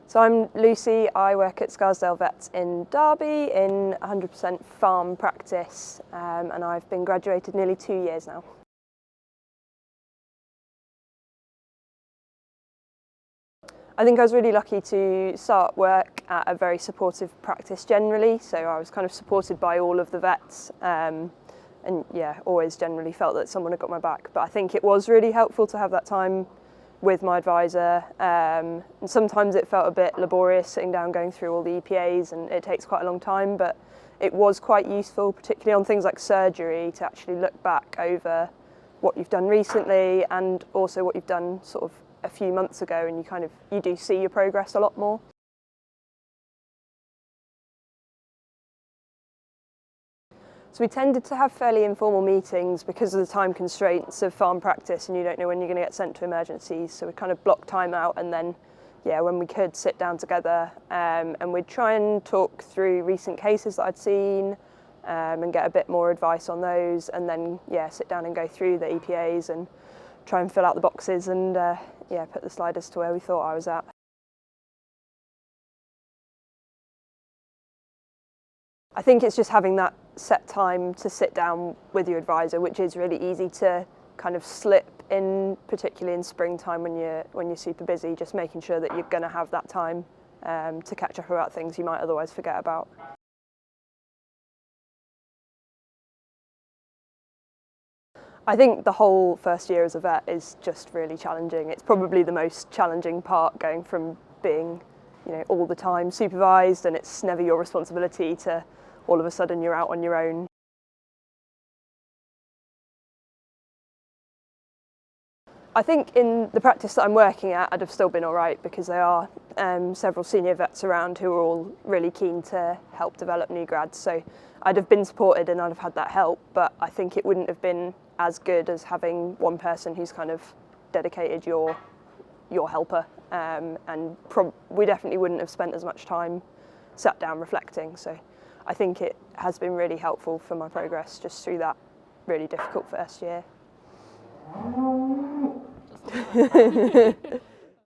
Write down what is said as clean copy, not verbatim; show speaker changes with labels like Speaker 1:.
Speaker 1: So I'm Lucy, I work at Scarsdale Vets in Derby in 100% farm practice, and I've been graduated nearly 2 years now. I think I was really lucky to start work at a very supportive practice generally, so I was kind of supported by all of the vets, and yeah, always generally felt that someone had got my back. But I think it was really helpful to have that time with my advisor, and sometimes it felt a bit laborious sitting down going through all the EPAs, and it takes quite a long time, but it was quite useful, particularly on things like surgery, to actually look back over what you've done recently and also what you've done sort of a few months ago, and you do see your progress a lot more. So we tended to have fairly informal meetings because of the time constraints of farm practice, and you don't know when you're going to get sent to emergencies. So we kind of block time out, and then, yeah, when we could sit down together, and we'd try and talk through recent cases that I'd seen, and get a bit more advice on those, and then, yeah, sit down and go through the EPAs and try and fill out the boxes and, yeah, put the sliders to where we thought I was at. I think it's just having that set time to sit down with your advisor, which is really easy to kind of slip in, particularly in springtime when you're super busy, just making sure that you're going to have that time to catch up about things you might otherwise forget about. I think the whole first year as a vet is just really challenging. It's probably the most challenging part, going from being, all the time supervised and it's never your responsibility to all of a sudden you're out on your own. I think in the practice that I'm working at, I'd have still been all right, because there are several senior vets around who are all really keen to help develop new grads. So I'd have been supported and I'd have had that help, but I think it wouldn't have been as good as having one person who's kind of dedicated your helper, and we definitely wouldn't have spent as much time sat down reflecting. So I think it has been really helpful for my progress just through that really difficult first year.